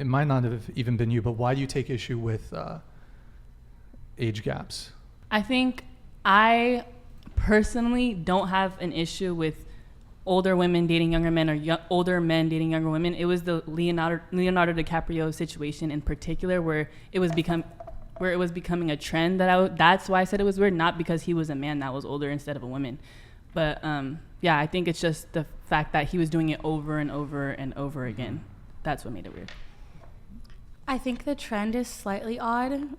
it might not have even been you, but why do you take issue with age gaps? I think I personally don't have an issue with older women dating younger men or older men dating younger women. It was the Leonardo DiCaprio situation in particular where it was becoming a trend that's why I said it was weird, not because he was a man that was older instead of a woman. But yeah, I think it's just the fact that he was doing it over and over and over again. That's what made it weird. I think the trend is slightly odd.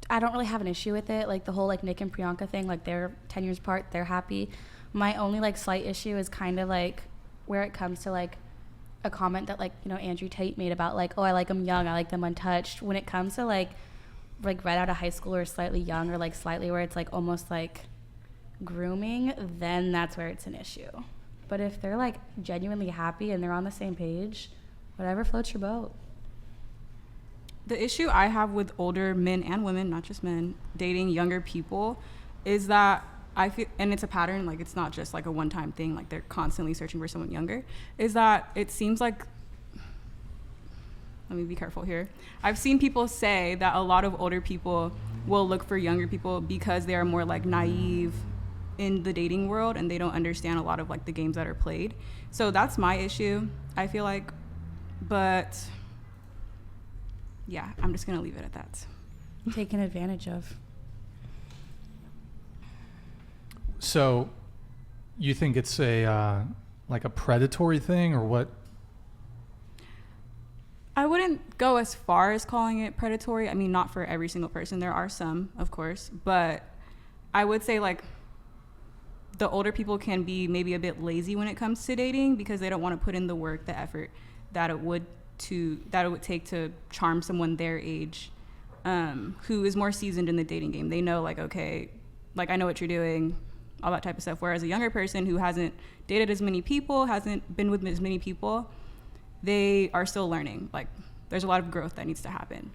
I don't really have an issue with it. Like the whole like Nick and Priyanka thing, like they're 10 years apart, they're happy. My only like slight issue is kind of like where it comes to like a comment that like, you know, Andrew Tate made about like, oh, I like them young, I like them untouched. When it comes to like right out of high school or slightly young or like slightly where it's like almost like grooming, then that's where it's an issue. But if they're like genuinely happy and they're on the same page, whatever floats your boat. The issue I have with older men and women, not just men, dating younger people is that I feel, and it's a pattern, like it's not just like a one-time thing, like they're constantly searching for someone younger, is that it seems like, let me be careful here. I've seen people say that a lot of older people will look for younger people because they are more like naive in the dating world and they don't understand a lot of like the games that are played. So that's my issue, I feel like, but yeah, I'm just gonna leave it at that. Taken advantage of. So you think it's a like a predatory thing or what? I wouldn't go as far as calling it predatory. I mean, not for every single person. There are some, of course, but I would say like the older people can be maybe a bit lazy when it comes to dating because they don't want to put in the work, the effort that it would take to charm someone their age, who is more seasoned in the dating game. They know like, okay, like I know what you're doing, all that type of stuff. Whereas a younger person who hasn't dated as many people, hasn't been with as many people, they are still learning. Like there's a lot of growth that needs to happen.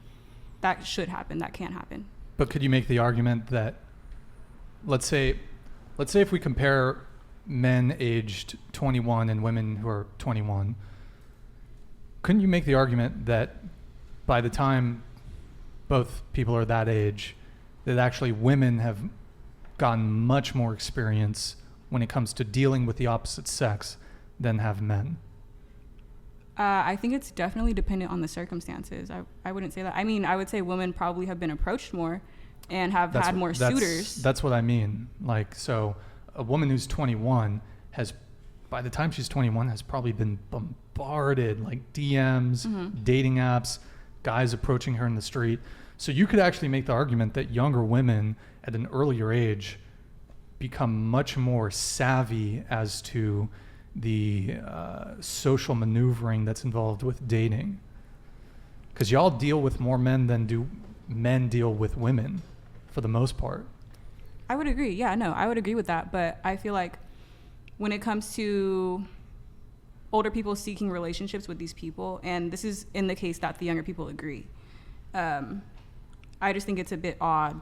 That should happen, that can happen. But could you make the argument that, let's say if we compare men aged 21 and women who are 21, couldn't you make the argument that by the time both people are that age, that actually women have gotten much more experience when it comes to dealing with the opposite sex than have men? I think it's definitely dependent on the circumstances. I wouldn't say that. I mean, I would say women probably have been approached more and have had more suitors. That's what I mean. Like, so a woman who's 21 has, by the time she's 21, has probably been bombarded, like DMs, dating apps, guys approaching her in the street. So you could actually make the argument that younger women at an earlier age become much more savvy as to the social maneuvering that's involved with dating. Because y'all deal with more men than do men deal with women for the most part. I would agree. Yeah, no, I would agree with that. But I feel like when it comes to older people seeking relationships with these people, and this is in the case that the younger people agree, I just think it's a bit odd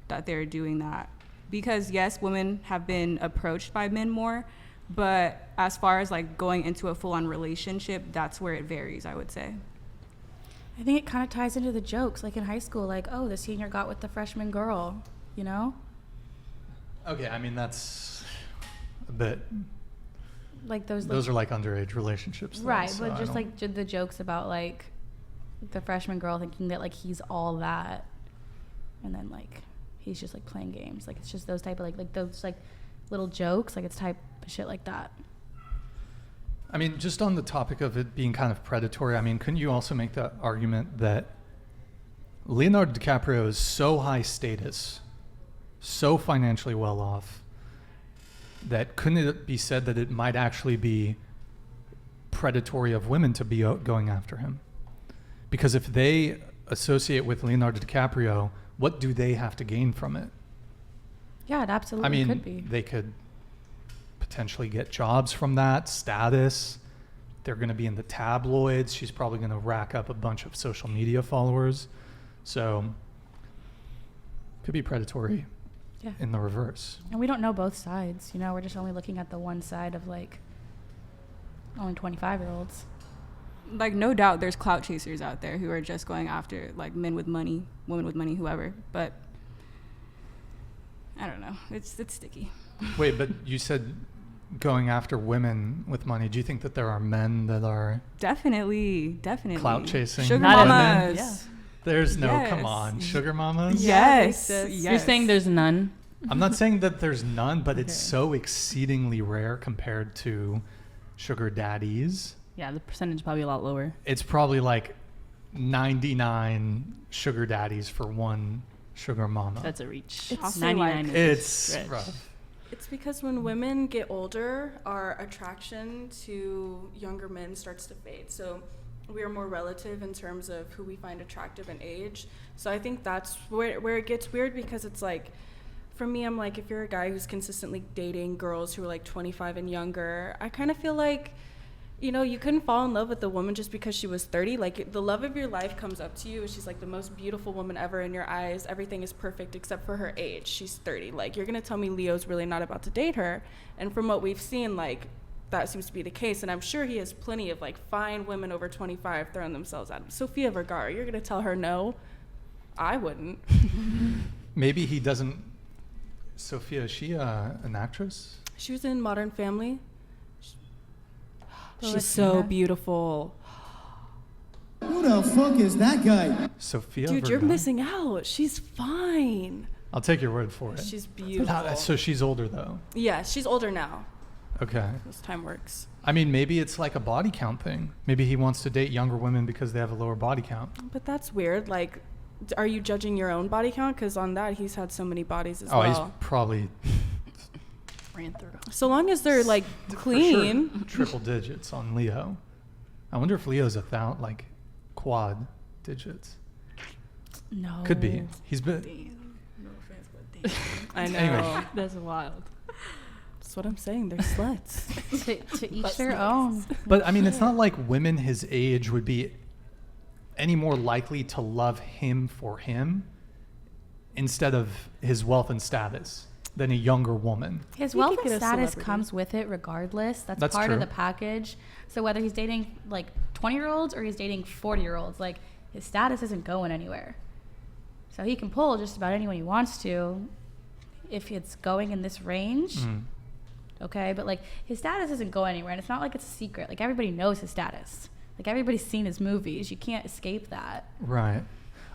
that they're doing that. Because yes, women have been approached by men more, but as far as like going into a full-on relationship, that's where it varies, I would say. I think it kind of ties into the jokes, like in high school, like, oh, the senior got with the freshman girl, you know? Okay, I mean, that's a bit... Like those are like underage relationships. Right, so but just like the jokes about like the freshman girl thinking that like he's all that, and then like he's just like playing games. Like it's just those type of like those like little jokes. Like it's type of shit like that. I mean, just on the topic of it being kind of predatory, I mean, couldn't you also make the argument that Leonardo DiCaprio is so high status, so financially well off, that couldn't it be said that it might actually be predatory of women to be going after him? Because if they associate with Leonardo DiCaprio, what do they have to gain from it? Yeah, it absolutely could be. They could potentially get jobs from that, status. They're going to be in the tabloids. She's probably going to rack up a bunch of social media followers. So it could be predatory. Yeah. In the reverse. And we don't know both sides, we're just only looking at the one side of like only 25-year-olds. like, no doubt there's clout chasers out there who are just going after, like, men with money, women with money, whoever. But I don't know. It's sticky. Wait, but you said going after women with money. Do you think that there are men that are Definitely. clout chasing? Sugar Not mamas. Yeah. There's no, Yes. come on, sugar mamas? Yes. Yeah, yes. You're saying there's none? I'm not saying that there's none, but it's Okay. so exceedingly rare compared to sugar daddies. Yeah, the percentage is probably a lot lower. It's probably like 99 sugar daddies for one sugar mama. That's a reach. It's 99 like- is It's stretch. rough. It's because when women get older, our attraction to younger men starts to fade. So we are more relative in terms of who we find attractive in age. So I think that's where it gets weird, because it's like, for me, I'm like, if you're a guy who's consistently dating girls who are like 25 and younger, I kind of feel like, you know, you couldn't fall in love with a woman just because she was 30. Like, the love of your life comes up to you, and she's like the most beautiful woman ever in your eyes. Everything is perfect except for her age. She's 30. Like, you're gonna tell me Leo's really not about to date her? And from what we've seen, like, that seems to be the case. And I'm sure he has plenty of like fine women over 25 throwing themselves at him. Sofia Vergara, you're gonna tell her no? I wouldn't. Maybe he doesn't. Sophia, is she an actress? She was in Modern Family. The She's so Latina. beautiful. Who the fuck is that guy? Sophia Dude, you're Vergara? missing out. She's fine. I'll take your word for it. She's beautiful. So she's older though. Yeah, she's older now. Okay. This time works. I mean, maybe it's like a body count thing. Maybe he wants to date younger women because they have a lower body count. But that's weird. Like, are you judging your own body count? Because on that, he's had so many bodies as Oh, well. he's probably Ran through. So long as they're like for clean. sure triple digits on Leo. I wonder if Leo's like quad digits. No. Could be. He's been. I know. Anyway. That's wild. That's what I'm saying. They're sluts. To each their own. But I mean, it's not like women his age would be any more likely to love him for him instead of his wealth and status than a younger woman. His He wealth could and get a status celebrity. comes with it regardless. That's part true. of the package. So whether he's dating like 20-year-olds or he's dating 40-year-olds, like his status isn't going anywhere. So he can pull just about anyone he wants to if it's going in this range. Mm. Okay, but like his status isn't going anywhere, and it's not like it's a secret. Like everybody knows his status. Like everybody's seen his movies. You can't escape that. Right.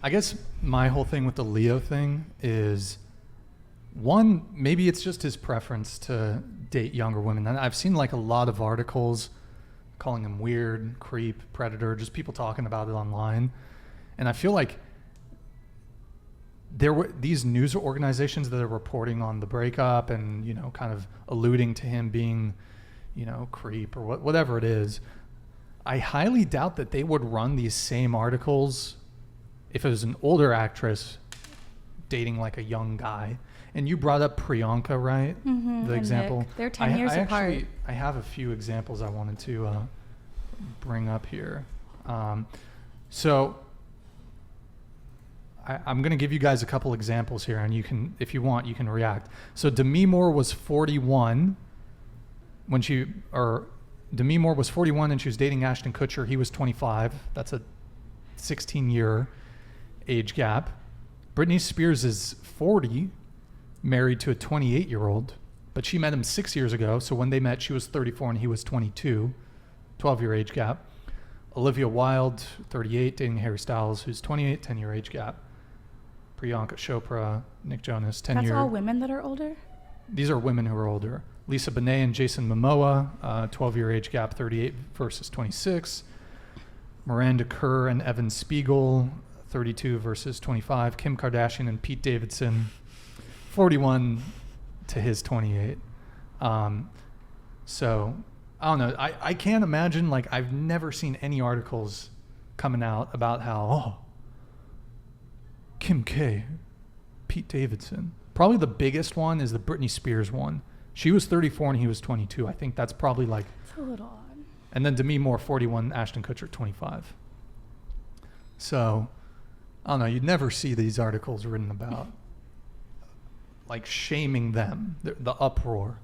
I guess my whole thing with the Leo thing is, one, maybe it's just his preference to date younger women. And I've seen like a lot of articles calling him weird, creep, predator, just people talking about it online. And I feel like there were these news organizations that are reporting on the breakup and, you know, kind of alluding to him being, you know, creep or whatever it is. I highly doubt that they would run these same articles if it was an older actress dating like a young guy. And you brought up Priyanka, right? Mm-hmm, The example. Nick. They're 10 years apart. I have a few examples I wanted to bring up here. So I'm going to give you guys a couple examples here, and you can, if you want, you can react. So Demi Moore was 41 when Demi Moore was 41 and she was dating Ashton Kutcher. He was 25. That's a 16-year age gap. Britney Spears is 40, married to a 28-year-old, but she met him 6 years ago. So when they met, she was 34 and he was 22, 12-year age gap. Olivia Wilde, 38, dating Harry Styles, who's 28, 10-year age gap. Priyanka Chopra, Nick Jonas, 10-year. That's all women that are older? These are women who are older. Lisa Bonet and Jason Momoa, 12-year age gap, 38 versus 26. Miranda Kerr and Evan Spiegel, 32 versus 25. Kim Kardashian and Pete Davidson, 41 to his 28. So, I don't know. I can't imagine, like, I've never seen any articles coming out about how, Kim K, Pete Davidson. Probably the biggest one is the Britney Spears one. She was 34 and he was 22. I think that's probably like... It's a little odd. And then Demi Moore, 41, Ashton Kutcher, 25. So, I don't know. You'd never see these articles written about, like, shaming them, the uproar.